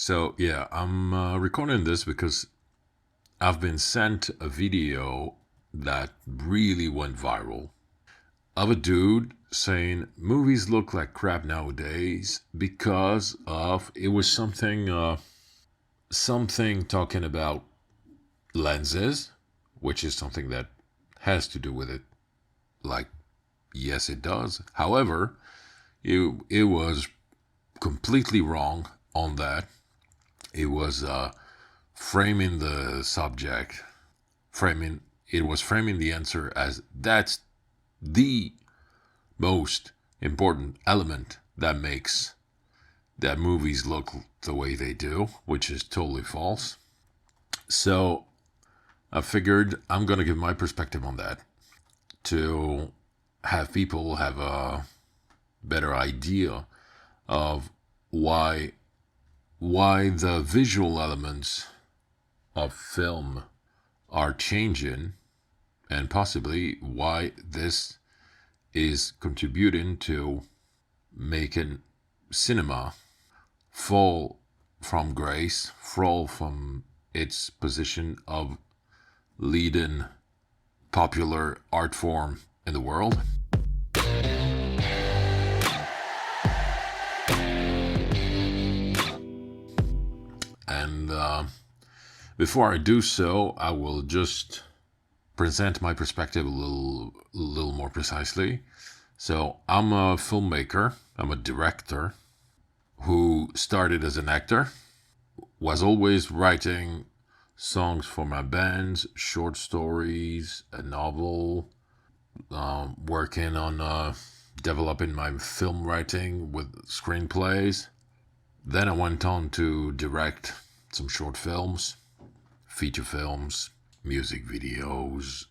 So, yeah, I'm recording this because I've been sent a video that really went viral of a dude saying movies look like crap nowadays because of it was something talking about lenses, which is something that has to do with it. Like, yes, it does. However, it was completely wrong on that. It was framing the subject, framing it was framing the answer as that's the most important element that makes that movies look the way they do, which is totally false. So I figured I'm gonna give my perspective on that to have people have a better idea of why the visual elements of film are changing and possibly why this is contributing to making cinema fall from grace, fall from its position of leading popular art form in the world. And before I do so, I will just present my perspective a little more precisely. So I'm a filmmaker. I'm a director who started as an actor. Was always writing songs for my bands, short stories, a novel, working on developing my film writing with screenplays. Then I went on to direct some short films, feature films, music videos,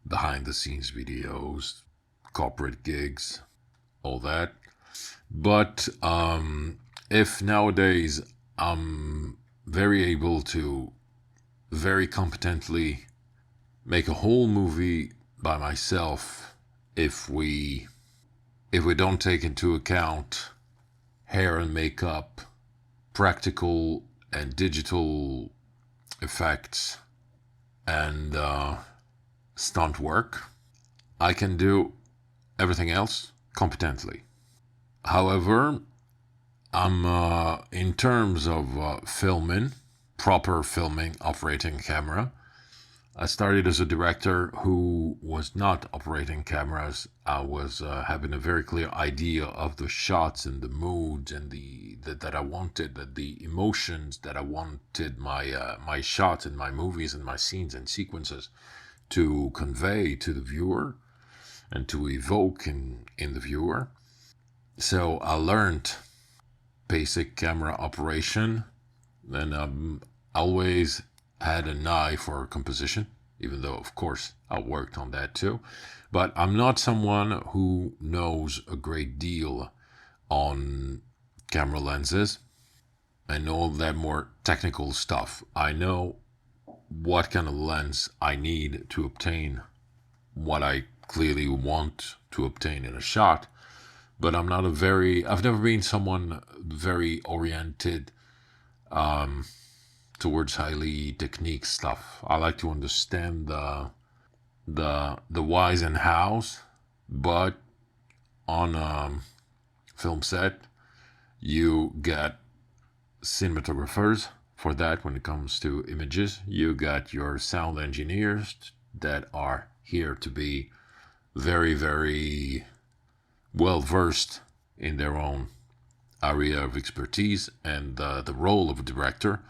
behind the scenes videos, corporate gigs, all that. But if nowadays I'm very able to very competently make a whole movie by myself, if we don't take into account hair and makeup, practical and digital effects, and stunt work, I can do everything else competently. However, I'm in terms of filming, proper filming, operating camera. I started as a director who was not operating cameras. I was having a very clear idea of the shots and the moods and that I wanted, the emotions that I wanted my shots and my movies and my scenes and sequences to convey to the viewer and to evoke in the viewer. So I learned basic camera operation. Then always had an eye for composition, even though, of course, I worked on that too. But I'm not someone who knows a great deal on camera lenses. I know that more technical stuff. I know what kind of lens I need to obtain what I clearly want to obtain in a shot. But I've never been someone very oriented towards highly technique stuff. I like to understand the whys and hows, but on a film set, you get cinematographers for that when it comes to images. You got your sound engineers that are here to be very, very well versed in their own area of expertise, and the role of a director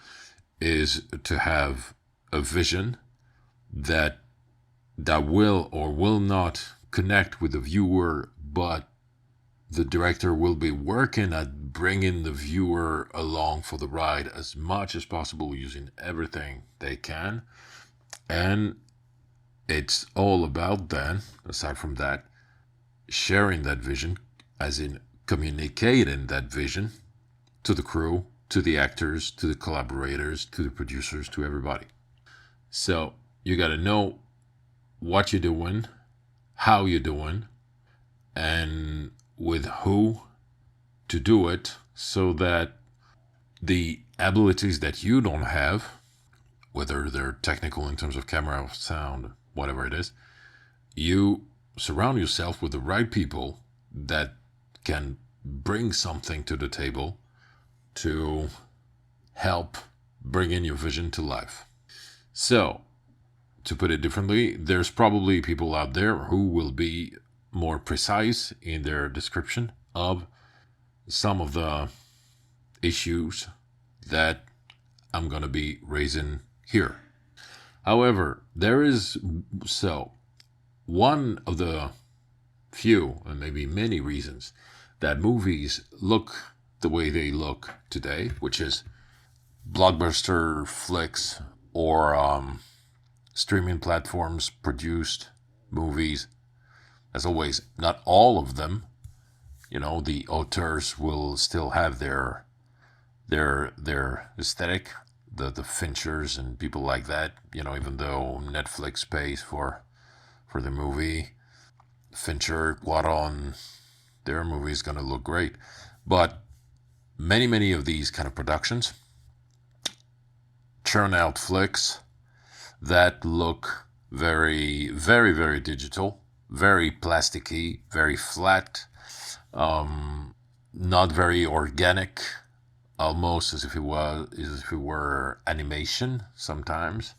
is to have a vision that will or will not connect with the viewer, but the director will be working at bringing the viewer along for the ride as much as possible using everything they can. And it's all about then, aside from that, sharing that vision, as in communicating that vision to the crew, to the actors, to the collaborators, to the producers, to everybody. So you got to know what you're doing, how you're doing, and with who to do it, so that the abilities that you don't have, whether they're technical in terms of camera, sound, whatever it is, you surround yourself with the right people that can bring something to the table to help bring in your vision to life. So, to put it differently, there's probably people out there who will be more precise in their description of some of the issues that I'm going to be raising here. However, there is one of the few and maybe many reasons that movies look the way they look today, which is blockbuster flicks or streaming platforms produced movies. As always, not all of them. The auteurs will still have their aesthetic, the Finchers and people like that. Even though Netflix pays for the movie, Fincher, Cuarón, their movie is going to look great. But many of these kind of productions churn out flicks that look very digital, very plasticky, very flat, not very organic, almost as if it were animation sometimes.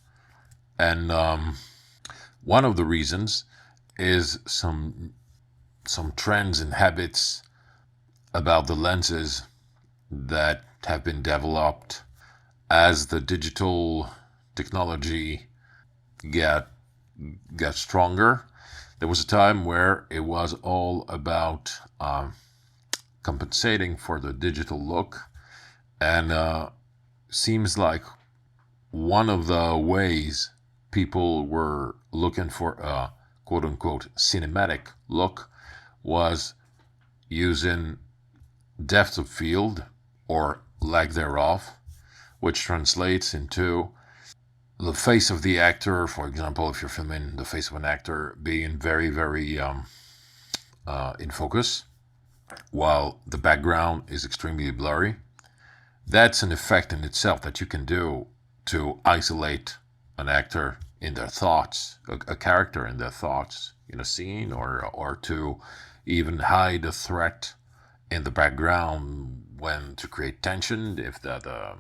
And one of the reasons is some trends and habits about the lenses that have been developed as the digital technology got stronger. There was a time where it was all about compensating for the digital look, and seems like one of the ways people were looking for a quote-unquote cinematic look was using depth of field or lack thereof, which translates into the face of the actor. For example, if you're filming the face of an actor being very in focus, while the background is extremely blurry. That's an effect in itself that you can do to isolate an actor in their thoughts, a character in their thoughts in a scene, or to even hide a threat in the background when to create tension if the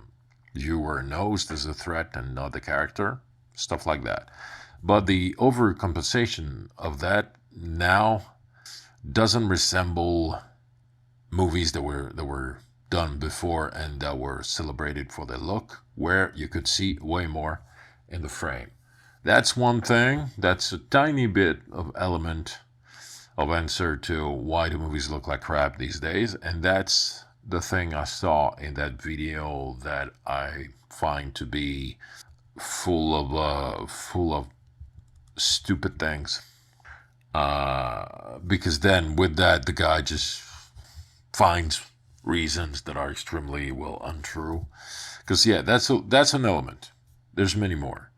viewer knows there's a threat and not the character, stuff like that. But the overcompensation of that now doesn't resemble movies that were done before and that were celebrated for their look, where you could see way more in the frame. That's one thing. That's a tiny bit of element of answer to why do movies look like crap these days, and that's the thing I saw in that video that I find to be full of stupid things. Because then with that, the guy just finds reasons that are extremely untrue. Because that's an element. There's many more.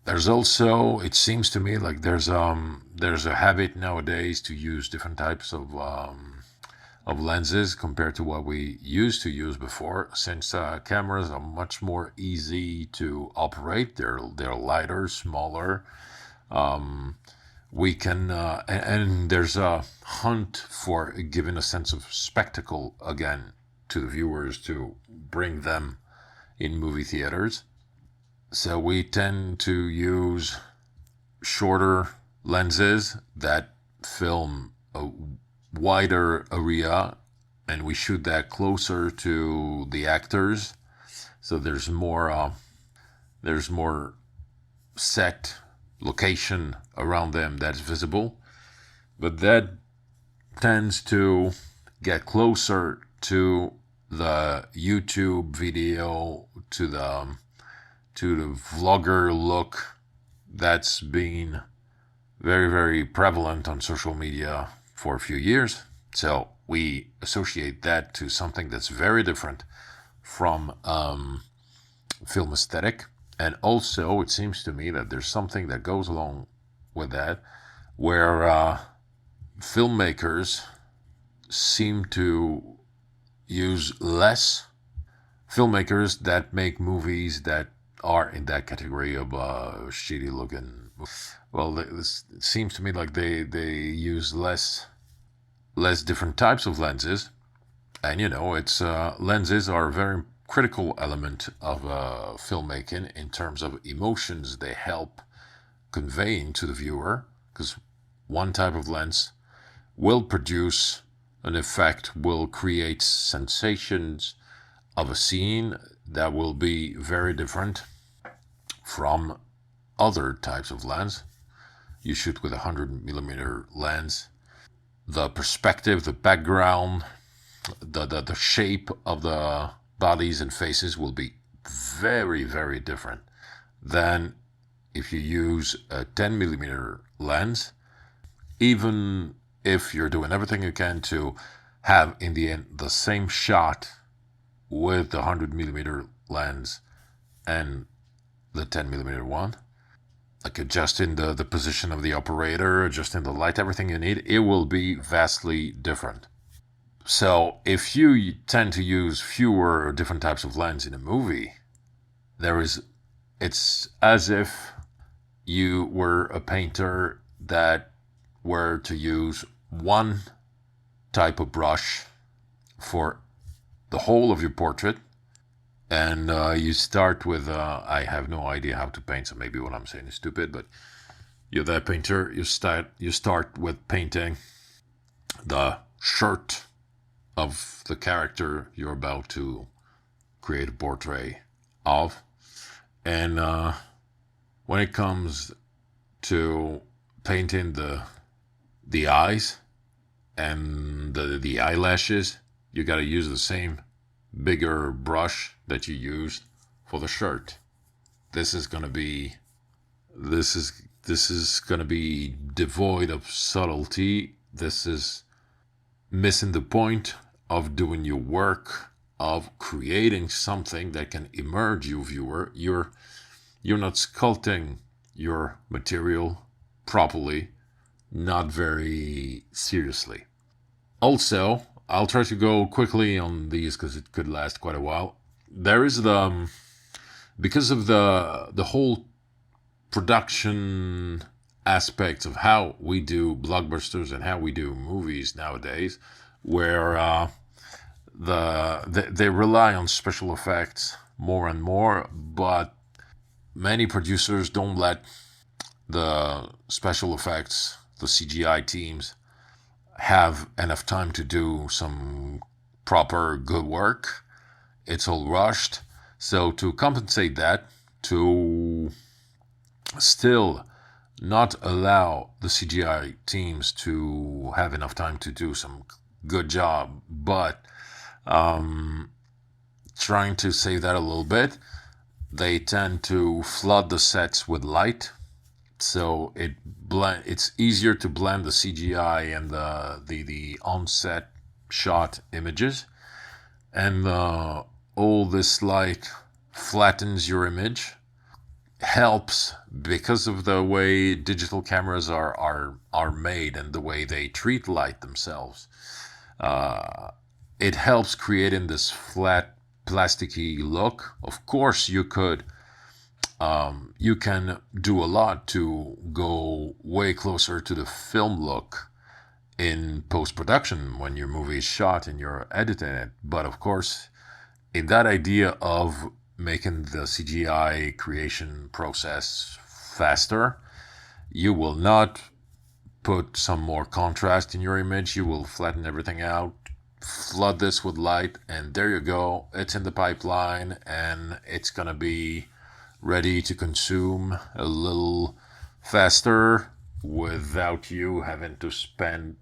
There's also, it seems to me like there's a habit nowadays to use different types of lenses compared to what we used to use before. Since cameras are much more easy to operate, they're lighter, smaller. We can, and there's a hunt for giving a sense of spectacle again to the viewers to bring them in movie theaters. So we tend to use shorter lenses that film a wider area, and we shoot that closer to the actors. So there's more set location around them that's visible, but that tends to get closer to the YouTube video, to the vlogger look that's been very prevalent on social media for a few years. So we associate that to something that's very different from film aesthetic. And also, it seems to me that there's something that goes along with that, where filmmakers seem to use less filmmakers that make movies that are in that category of shitty looking. Well, it seems to me like they use less different types of lenses, and it's lenses are a very critical element of filmmaking in terms of emotions they help conveying to the viewer, because one type of lens will produce an effect, will create sensations of a scene that will be very different from other types of lens. You shoot with a 100mm lens, the perspective, the background, the shape of the bodies and faces will be very, very different than if you use a 10mm lens, even if you're doing everything you can to have in the end the same shot with the 100mm lens and the 10mm one, like adjusting the position of the operator, adjusting the light, everything you need, it will be vastly different. So if you tend to use fewer different types of lens in a movie, it's as if you were a painter that were to use one type of brush for the whole of your portrait, and you start with I have no idea how to paint, so maybe what I'm saying is stupid, but you're that painter. You start with painting the shirt of the character you're about to create a portrait of, and when it comes to painting the eyes and the eyelashes, you got to use the same bigger brush that you used for the shirt. This is gonna be devoid of subtlety. This is missing the point of doing your work, of creating something that can immerse you, viewer. You're not sculpting your material properly, not very seriously. Also, I'll try to go quickly on these because it could last quite a while. There is because of the whole production aspects of how we do blockbusters and how we do movies nowadays, where they rely on special effects more and more, but many producers don't let the special effects, the CGI teams, have enough time to do some proper good work. It's all rushed. So to compensate that, to still not allow the CGI teams to have enough time to do some good job, but trying to save that a little bit, they tend to flood the sets with light. So it's easier to blend the CGI and the on-set shot images, and all this light flattens your image. Helps because of the way digital cameras are made and the way they treat light themselves. It helps creating this flat, plasticky look. Of course, you can do a lot to go way closer to the film look in post-production when your movie is shot and you're editing it. But of course, in that idea of making the CGI creation process faster, you will not put some more contrast in your image. You will flatten everything out, flood this with light, and there you go. It's in the pipeline, and it's gonna be ready to consume a little faster without you having to spend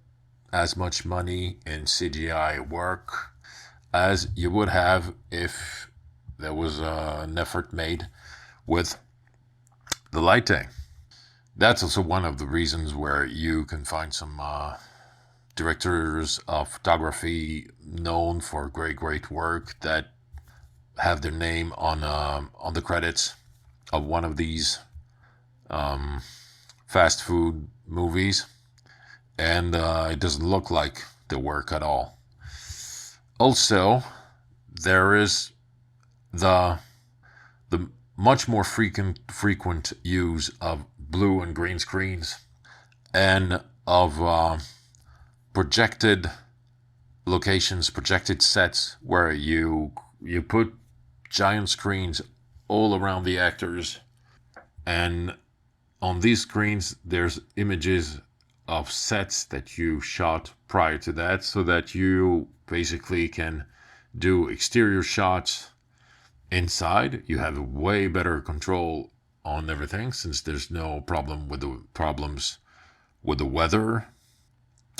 as much money in CGI work as you would have if there was an effort made with the lighting. That's also one of the reasons where you can find some directors of photography known for great work that have their name on the credits of one of these fast food movies, and it doesn't look like the work at all. Also, there is the the much more frequent use of blue and green screens and of projected locations, projected sets where you put giant screens all around the actors, and on these screens there's images of sets that you shot prior to that, so that you basically can do exterior shots inside. You have way better control on everything, since there's no problem with the problems with the weather,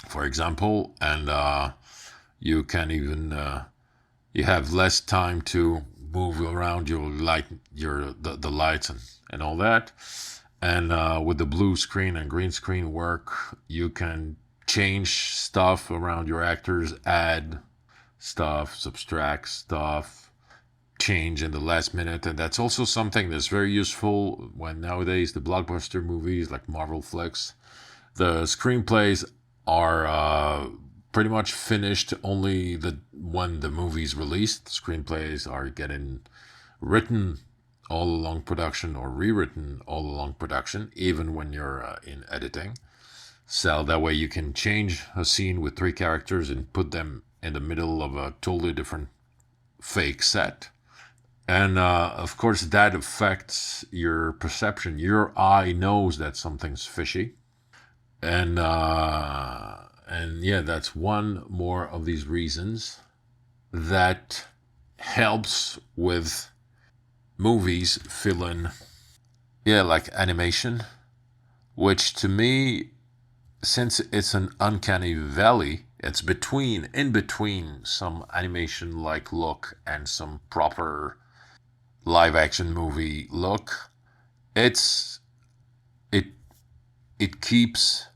for example, and you can even you have less time to move around your light, the lights and all that. And with the blue screen and green screen work, you can change stuff around your actors, add stuff, subtract stuff, change in the last minute. And that's also something that's very useful when nowadays the blockbuster movies like Marvel flicks, the screenplays are pretty much finished only when the movie's released. Screenplays are getting written all along production or rewritten all along production, even when you're in editing. So that way you can change a scene with 3 characters and put them in the middle of a totally different fake set. And of course, that affects your perception. Your eye knows that something's fishy. And yeah, that's one more of these reasons that helps with movies feeling, yeah, like animation, which to me, since it's an uncanny valley, it's in between some animation like look and some proper live action movie look. It's it it keeps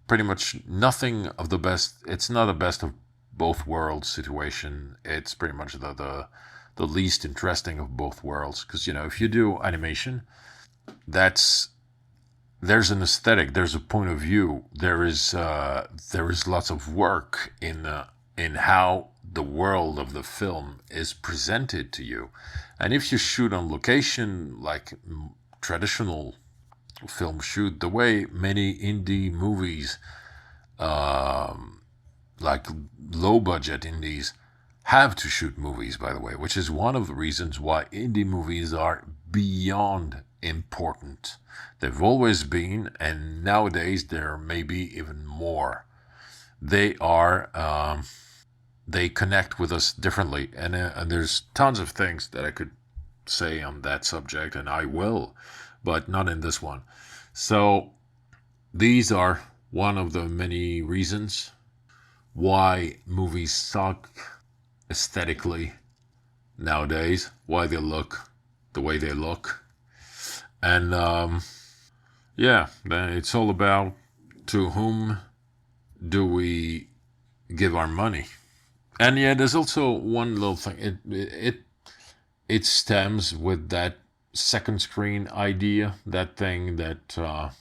pretty much nothing of the best. It's not a best of both worlds situation. It's pretty much the least interesting of both worlds, because if you do animation, that's there's an aesthetic, there's a point of view, there is lots of work in how the world of the film is presented to you. And if you shoot on location like traditional film shoot, the way many indie movies, like low budget indies, have to shoot movies, by the way, which is one of the reasons why indie movies are beyond important. They've always been, and nowadays there may be even more. They are, they connect with us differently, and there's tons of things that I could say on that subject, and I will, but not in this one. So these are one of the many reasons why movies suck aesthetically nowadays, why they look the way they look. And yeah, it's all about, to whom do we give our money? And yeah, there's also one little thing. It stems with that second screen idea, that thing that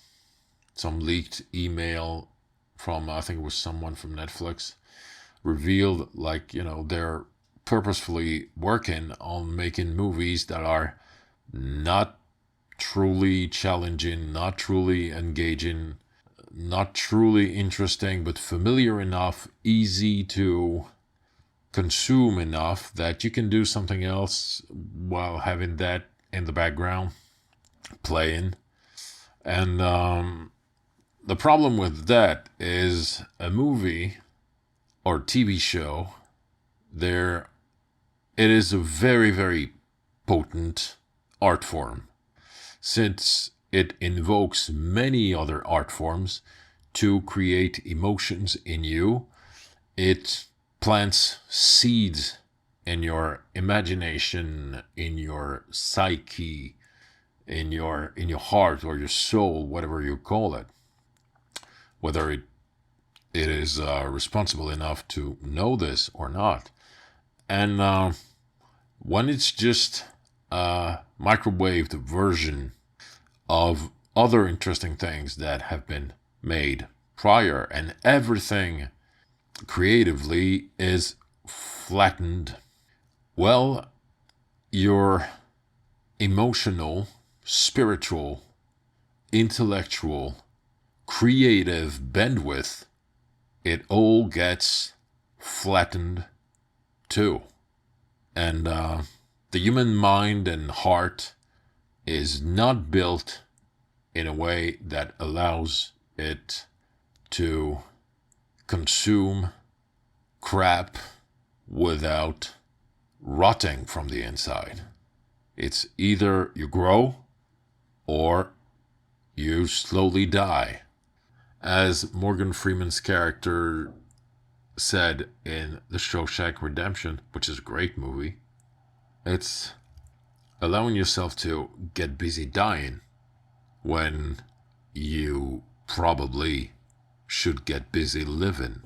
some leaked email from, I think it was someone from Netflix, revealed, like, they're purposefully working on making movies that are not truly challenging, not truly engaging, not truly interesting, but familiar enough, easy to consume enough that you can do something else while having that in the background playing. And the problem with that is a movie or TV show, it is a very, very potent art form, since it invokes many other art forms to create emotions in you. It plants seeds in your imagination, in your psyche, in your heart or your soul, whatever you call it. Whether it is responsible enough to know this or not. And when it's just a microwaved version of other interesting things that have been made prior, and everything creatively is flattened, well, your emotional, spiritual, intellectual, creative bandwidth, it all gets flattened too. And the human mind and heart is not built in a way that allows it to consume crap without rotting from the inside. It's either you grow or you slowly die. As Morgan Freeman's character said in The Shawshank Redemption, which is a great movie, it's allowing yourself to get busy dying when you probably should get busy living.